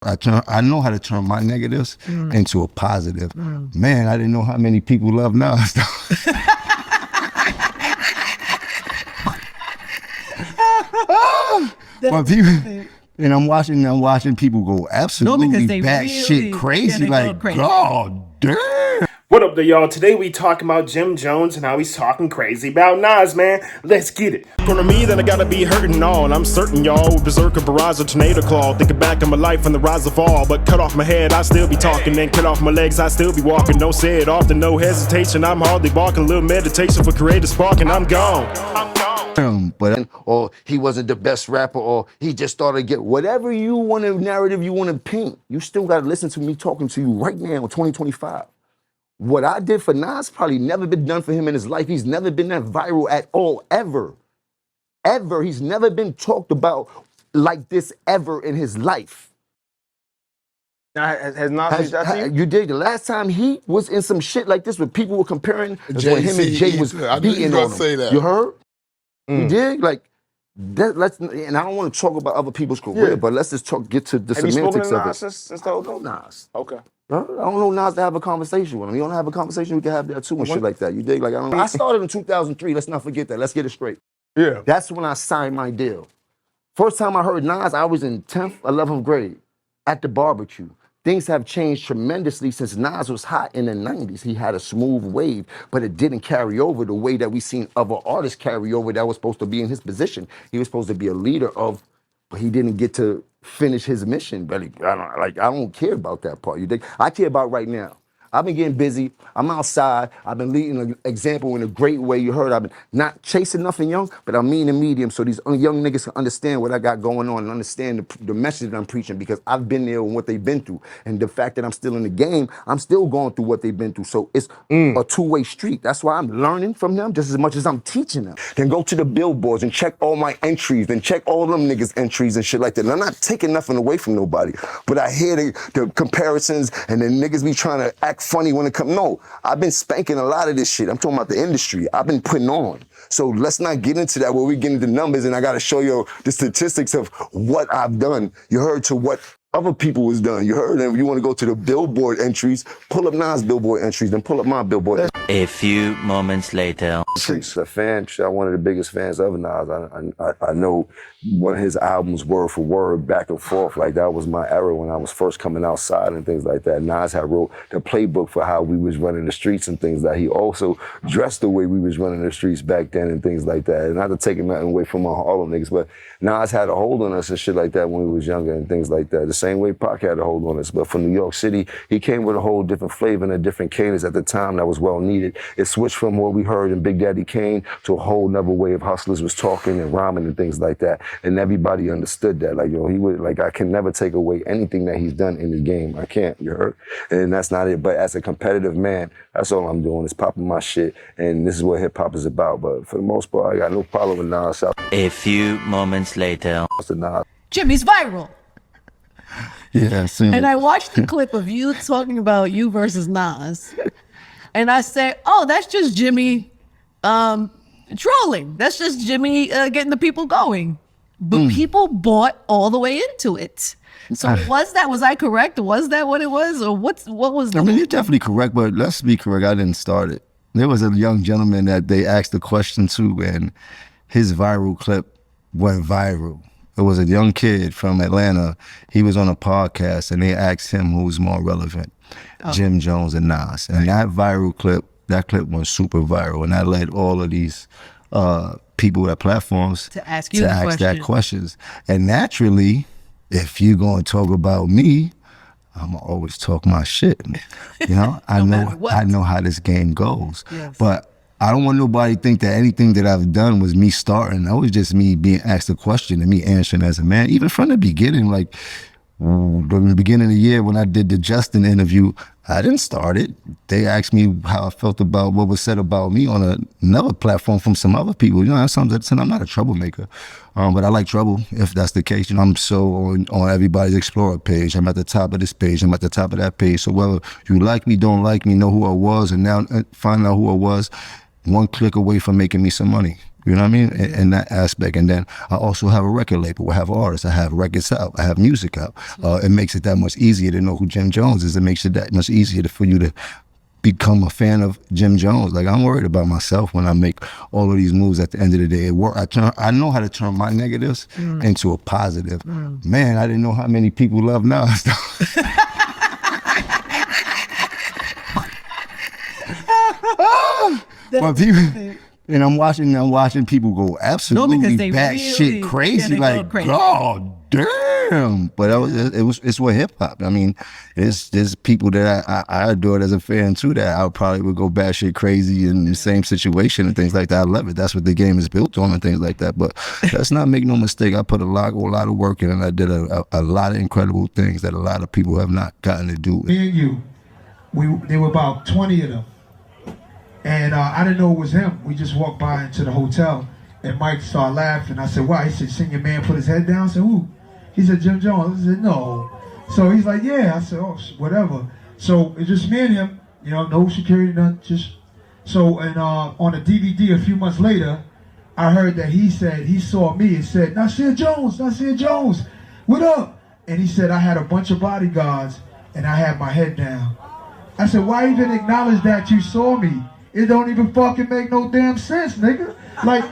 I know how to turn my negatives into a positive. Man, I didn't know how many people love Nas. But people, and I'm watching people go absolutely batshit crazy. Like, God damn. What up, there, y'all? Today we talking about Jim Jones and how he's talking crazy about Nas, man. Let's get it. For me, then I gotta be hurting all. And I'm certain, y'all, with Berserker, Barrage, or Tornado Claw. Thinking back on my life and the rise of all. But cut off my head, I still be talking. Then cut off my legs, I still be walking. Don't say it often, no hesitation. I'm hardly barking. A little meditation for creative spark, and I'm gone. Or he wasn't the best rapper, or he just started to get whatever you want to narrative you want to paint. You still got to listen to me talking to you right now in 2025. What I did for Nas probably never been done for him in his life. He's never been that viral at all, ever. Ever. He's never been talked about like this ever in his life. Now, has Nas reached out to you? You did. The last time he was in some shit like this where people were comparing when him and Jay was beating on him. Say that. You heard? You dig? Like, and I don't want to talk about other people's career, but let's just get to the semantics of it. Since the whole thing? Nas. Okay. I don't know Nas to have a conversation with him. You don't have a conversation, we can have that too and shit like that. You dig? Like, I don't know. I started in 2003. Let's not forget that. Let's get it straight. Yeah. That's when I signed my deal. First time I heard Nas, I was in 10th, 11th grade at the barbecue. Things have changed tremendously since Nas was hot in the 90s. He had a smooth wave, but it didn't carry over the way that we seen other artists carry over that was supposed to be in his position. He was supposed to be a leader of, but he didn't get to finish his mission. But I don't care about that part. You think? I care about right now. I've been getting busy. I'm outside. I've been leading an example in a great way. You heard I've been not chasing nothing young, but I'm mean and medium so these young niggas can understand what I got going on and understand the message that I'm preaching because I've been there and what they've been through. And the fact that I'm still in the game, I'm still going through what they've been through. So it's a two-way street. That's why I'm learning from them just as much as I'm teaching them. Then go to the billboards and check all my entries and check all them niggas' entries and shit like that. And I'm not taking nothing away from nobody, but I hear the comparisons and the niggas be trying to act funny when it comes. No, I've been spanking a lot of this shit. I'm talking about the industry. I've been putting on. So let's not get into that where we get into numbers and I got to show you the statistics of what I've done. You heard to what other people was done. You heard them. You want to go to the billboard entries, pull up Nas' billboard entries, then pull up my billboard. A few moments later. A fan, I'm one of the biggest fans of Nas. I know one of his albums word for word, back and forth. Like that was my era when I was first coming outside and things like that. Nas had wrote the playbook for how we was running the streets and things like that. He also dressed the way we was running the streets back then and things like that. And not to take nothing away from my Harlem niggas, but Nas had a hold on us and shit like that when we was younger and things like that. The same way Pac had a hold on us. But for New York City, he came with a whole different flavor and a different cadence at the time that was well needed. It switched from what we heard in Big Daddy Kane to a whole nother way of hustlers was talking and rhyming and things like that. And everybody understood that. Like, he would, like, I can never take away anything that he's done in the game. I can't, you heard? And that's not it. But as a competitive man, that's all I'm doing is popping my shit. And this is what hip hop is about. But for the most part, I got no problem with Nas. A few moments later. Jimmy's viral. Yeah, I've seen And it. I watched the clip of you talking about you versus Nas. And I said, oh, that's just Jimmy trolling. That's just Jimmy getting the people going. But people bought all the way into it. So was I correct? Was that what it was? Or what was I mean, you're definitely correct, but let's be correct. I didn't start it. There was a young gentleman that they asked a question to, and his viral clip went viral. It was a young kid from Atlanta. He was on a podcast, and they asked him who's more relevant, Jim Jones and Nas. And that clip went super viral, and that led all of these people at platforms to ask that questions. And naturally, if you're going to talk about me, I'm gonna always talk my shit. You know, I know how this game goes. Yes. But I don't want nobody to think that anything that I've done was me starting. That was just me being asked a question and me answering as a man. Even from the beginning, like in the beginning of the year when I did the Justin interview, I didn't start it. They asked me how I felt about what was said about me on another platform from some other people. You know, I'm not a troublemaker, but I like trouble if that's the case. You know, I'm so on everybody's Explorer page. I'm at the top of this page. I'm at the top of that page. So whether you like me, don't like me, know who I was, and now find out who I was, one click away from making me some money. You know what I mean? In that aspect. And then I also have a record label. I have artists. I have records out. I have music out. It makes it that much easier to know who Jim Jones is. It makes it that much easier for you to become a fan of Jim Jones. Like, I'm worried about myself when I make all of these moves. At the end of the day, I know how to turn my negatives into a positive. Man, I didn't know how many people love Nas. But people, and I'm watching people go absolutely batshit crazy, like, God damn. But it's what hip hop. I mean, there's people that I adored as a fan too, that I probably would go batshit crazy in the same situation and things like that. I love it. That's what the game is built on and things like that. But let's not make no mistake. I put a lot of work in, and I did a lot of incredible things that a lot of people have not gotten to do. Me and you, there were about 20 of them. And I didn't know it was him. We just walked by into the hotel, and Mike started laughing. I said, "Why?" He said, "Seen your man put his head down?" I said, "Who?" He said, "Jim Jones." I said, "No." So he's like, "Yeah." I said, "Oh, whatever." So it's just me and him, you know, no security, nothing. Just so. And on a DVD a few months later, I heard that he said he saw me and said, "Nasir Jones, Nasir Jones, what up?" And he said, "I had a bunch of bodyguards and I had my head down." I said, "Why even acknowledge that you saw me? It don't even fucking make no damn sense, nigga. Like,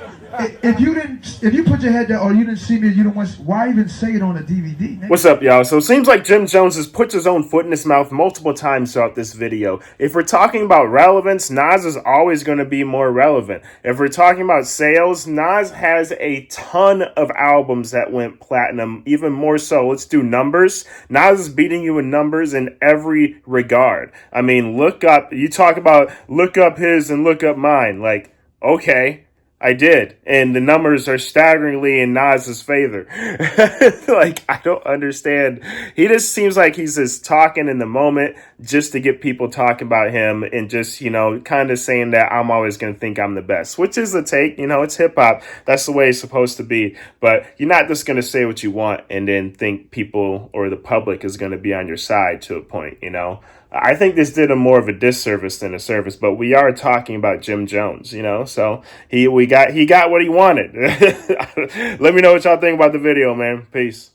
if you put your head down or you didn't see me, why even say it on a DVD, nigga?" What's up, y'all? So it seems like Jim Jones has put his own foot in his mouth multiple times throughout this video. If we're talking about relevance, Nas is always going to be more relevant. If we're talking about sales, Nas has a ton of albums that went platinum, even more so. Let's do numbers. Nas is beating you in numbers in every regard. I mean, look up his and look up mine. Like, okay. I did, and the numbers are staggeringly in Nas's favor. Like, I don't understand. He just seems like he's just talking in the moment just to get people talking about him and just, you know, kind of saying that I'm always going to think I'm the best, which is the take. You know, it's hip hop. That's the way it's supposed to be. But you're not just going to say what you want and then think people or the public is going to be on your side to a point, you know. I think this did him more of a disservice than a service, but we are talking about Jim Jones, you know, so he got what he wanted. Let me know what y'all think about the video, man. Peace.